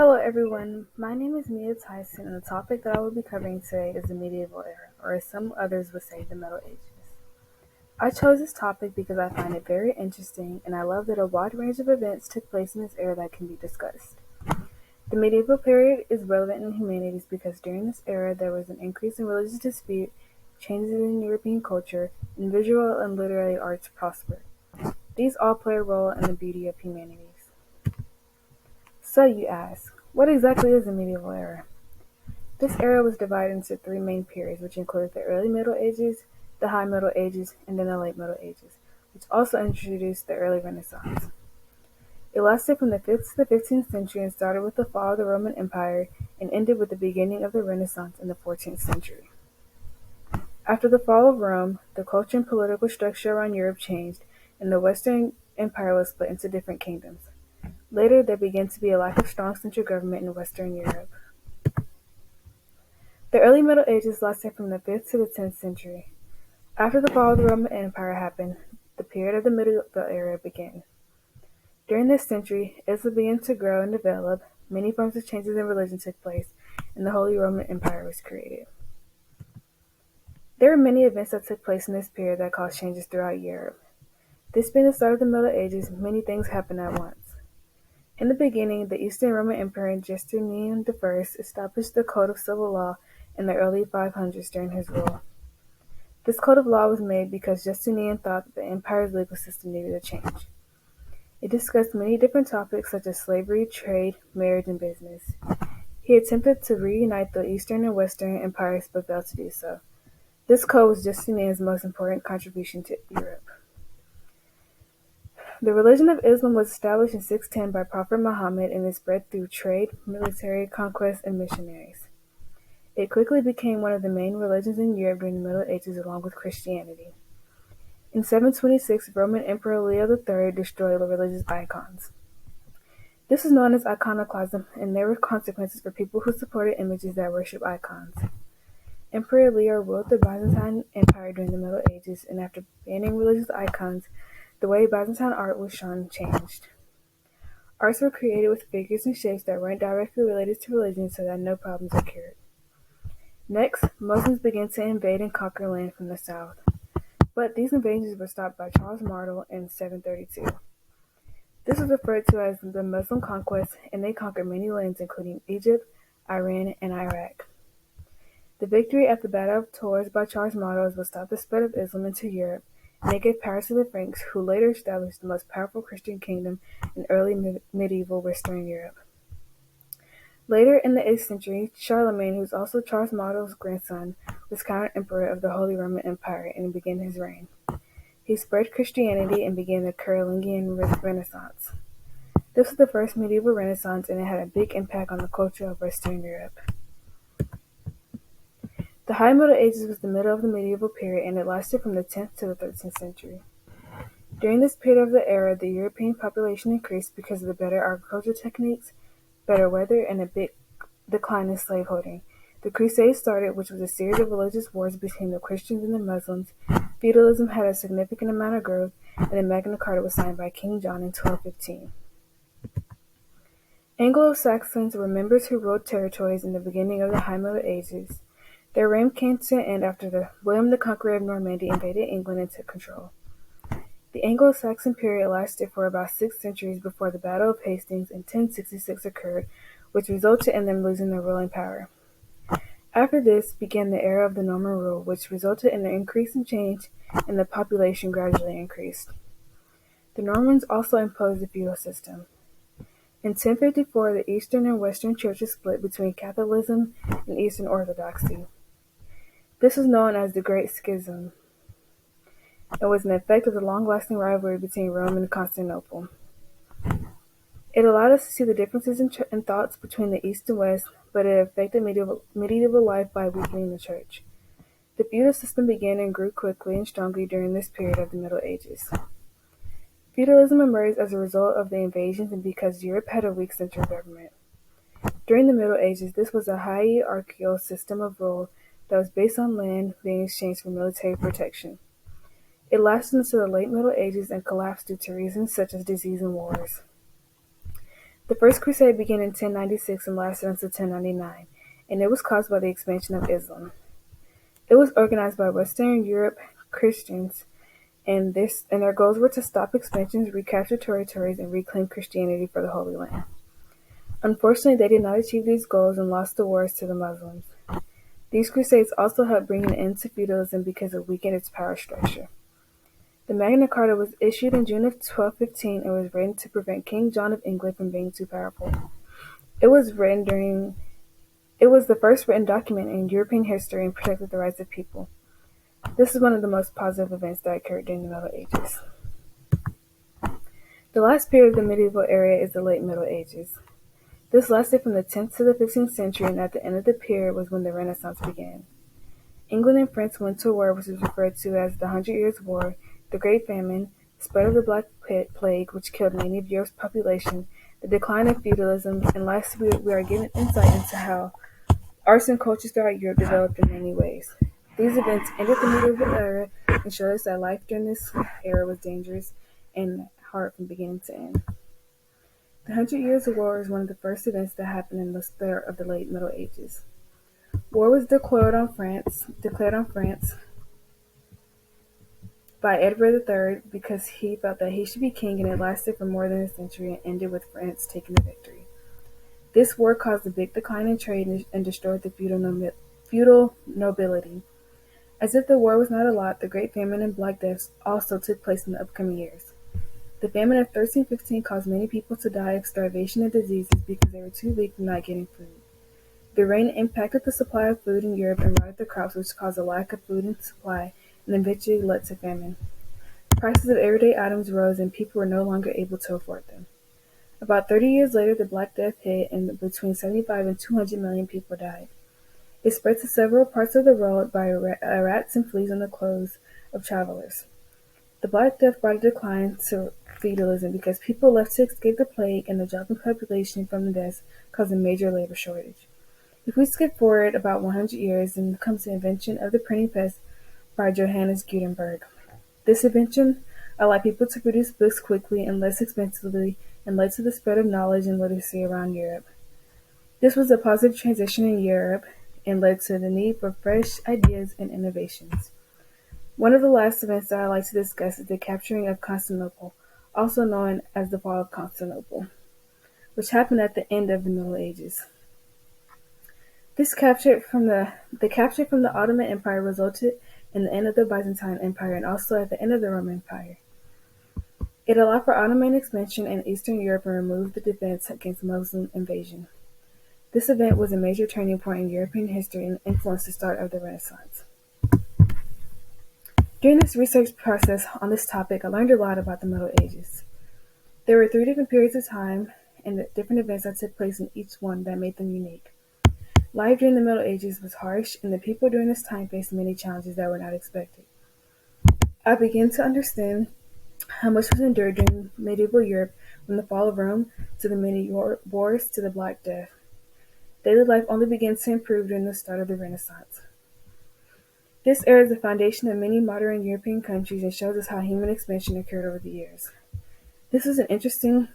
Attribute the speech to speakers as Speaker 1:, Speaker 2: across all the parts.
Speaker 1: Hello everyone, my name is Mia Tyson and the topic that I will be covering today is the medieval era, or as some others would say, the Middle Ages. I chose this topic because I find it very interesting and I love that a wide range of events took place in this era that can be discussed. The medieval period is relevant in humanities because during this era there was an increase in religious dispute, changes in European culture, and visual and literary arts prospered. These all play a role in the beauty of humanities. So you ask, what exactly is the medieval era? This era was divided into three main periods, which included the early Middle Ages, the High Middle Ages, and then the Late Middle Ages, which also introduced the early Renaissance. It lasted from the 5th to the 15th century and started with the fall of the Roman Empire and ended with the beginning of the Renaissance in the 14th century. After the fall of Rome, the culture and political structure around Europe changed, and the Western Empire was split into different kingdoms. Later, there began to be a lack of strong central government in Western Europe. The early Middle Ages lasted from the 5th to the 10th century. After the fall of the Roman Empire happened, the period of the medieval era began. During this century, Islam began to grow and develop, many forms of changes in religion took place, and the Holy Roman Empire was created. There were many events that took place in this period that caused changes throughout Europe. This being the start of the Middle Ages, many things happened at once. In the beginning, the Eastern Roman Emperor Justinian I established the Code of Civil Law in the early 500s during his rule. This code of law was made because Justinian thought that the empire's legal system needed a change. It discussed many different topics such as slavery, trade, marriage, and business. He attempted to reunite the Eastern and Western empires but failed to do so. This code was Justinian's most important contribution to Europe. The religion of Islam was established in 610 by Prophet Muhammad and it spread through trade, military conquest, and missionaries. It quickly became one of the main religions in Europe during the Middle Ages along with Christianity. In 726, Roman Emperor Leo III destroyed the religious icons. This is known as iconoclasm, and there were consequences for people who supported images that worship icons. Emperor Leo ruled the Byzantine Empire during the Middle Ages, and after banning religious icons, the way Byzantine art was shown changed. Arts were created with figures and shapes that weren't directly related to religion so that no problems occurred. Next, Muslims began to invade and conquer land from the south. But these invasions were stopped by Charles Martel in 732. This was referred to as the Muslim conquest, and they conquered many lands including Egypt, Iran, and Iraq. The victory at the Battle of Tours by Charles Martel was stop the spread of Islam into Europe, and they gave power to the Franks, who later established the most powerful Christian kingdom in early medieval Western Europe. Later in the 8th century, Charlemagne, who was also Charles Martel's grandson, was crowned emperor of the Holy Roman Empire and began his reign. He spread Christianity and began the Carolingian Renaissance. This was the first medieval Renaissance and it had a big impact on the culture of Western Europe. The High Middle Ages was the middle of the medieval period and it lasted from the 10th to the 13th century. During this period of the era, the European population increased because of the better agricultural techniques, better weather, and a big decline in slaveholding. The Crusades started, which was a series of religious wars between the Christians and the Muslims. Feudalism had a significant amount of growth, and the Magna Carta was signed by King John in 1215. Anglo-Saxons were members who ruled territories in the beginning of the High Middle Ages. Their reign came to an end after William the Conqueror of Normandy invaded England and took control. The Anglo-Saxon period lasted for about 6 centuries before the Battle of Hastings in 1066 occurred, which resulted in them losing their ruling power. After this began the era of the Norman rule, which resulted in an increase in change, and the population gradually increased. The Normans also imposed the feudal system. In 1054, the Eastern and Western churches split between Catholicism and Eastern Orthodoxy. This was known as the Great Schism. It was an effect of the long-lasting rivalry between Rome and Constantinople. It allowed us to see the differences in thoughts between the East and West, but it affected medieval life by weakening the Church. The feudal system began and grew quickly and strongly during this period of the Middle Ages. Feudalism emerged as a result of the invasions and because Europe had a weak central government. During the Middle Ages, this was a hierarchical system of rule that was based on land being exchanged for military protection. It lasted until the late Middle Ages and collapsed due to reasons such as disease and wars. The First Crusade began in 1096 and lasted until 1099, and it was caused by the expansion of Islam. It was organized by Western Europe Christians, and their goals were to stop expansions, recapture territories, and reclaim Christianity for the Holy Land. Unfortunately, they did not achieve these goals and lost the wars to the Muslims. These crusades also helped bring an end to feudalism because it weakened its power structure. The Magna Carta was issued in June of 1215 and was written to prevent King John of England from being too powerful. It was the first written document in European history and protected the rights of people. This is one of the most positive events that occurred during the Middle Ages. The last period of the medieval era is the late Middle Ages. This lasted from the 10th to the 15th century, and at the end of the period was when the Renaissance began. England and France went to war, which is referred to as the 100 Years' War, the Great Famine, the spread of the Black Plague, which killed many of Europe's population, the decline of feudalism, and lastly, we are given insight into how arts and cultures throughout Europe developed in many ways. These events ended the medieval era and showed us that life during this era was dangerous and hard from beginning to end. The Hundred Years' War is one of the first events that happened in the start of the late Middle Ages. War was declared on France by Edward III because he felt that he should be king, and it lasted for more than a century and ended with France taking the victory. This war caused a big decline in trade and destroyed the feudal nobility. As if the war was not a lot, the Great Famine and Black Deaths also took place in the upcoming years. The famine of 1315 caused many people to die of starvation and diseases because they were too weak from not getting food. The rain impacted the supply of food in Europe and rotted the crops, which caused a lack of food and supply and eventually led to famine. Prices of everyday items rose and people were no longer able to afford them. About 30 years later, the Black Death hit, and between 75 and 200 million people died. It spread to several parts of the world by rats and fleas on the clothes of travelers. The Black Death brought a decline to feudalism because people left to escape the plague, and the dropping population from the deaths caused a major labor shortage. If we skip forward about 100 years, then comes the invention of the printing press by Johannes Gutenberg. This invention allowed people to produce books quickly and less expensively and led to the spread of knowledge and literacy around Europe. This was a positive transition in Europe and led to the need for fresh ideas and innovations. One of the last events that I like to discuss is the capturing of Constantinople, also known as the fall of Constantinople, which happened at the end of the Middle Ages. This capture from the Ottoman Empire resulted in the end of the Byzantine Empire and also at the end of the Roman Empire. It allowed for Ottoman expansion in Eastern Europe and removed the defense against Muslim invasion. This event was a major turning point in European history and influenced the start of the Renaissance. During this research process on this topic, I learned a lot about the Middle Ages. There were 3 different periods of time and the different events that took place in each one that made them unique. Life during the Middle Ages was harsh, and the people during this time faced many challenges that were not expected. I began to understand how much was endured during medieval Europe, from the fall of Rome to the many wars to the Black Death. Daily life only began to improve during the start of the Renaissance. This era is the foundation of many modern European countries and shows us how human expansion occurred over the years. This is an interesting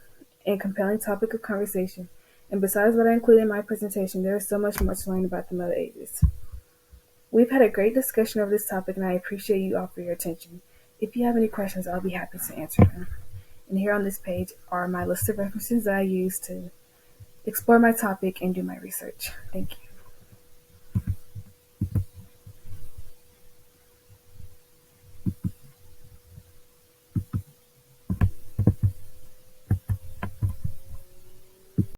Speaker 1: and compelling topic of conversation, and besides what I included in my presentation, there is so much more to learn about the Middle Ages. We've had a great discussion over this topic, and I appreciate you all for your attention. If you have any questions, I'll be happy to answer them. And here on this page are my list of references that I use to explore my topic and do my research. Thank you.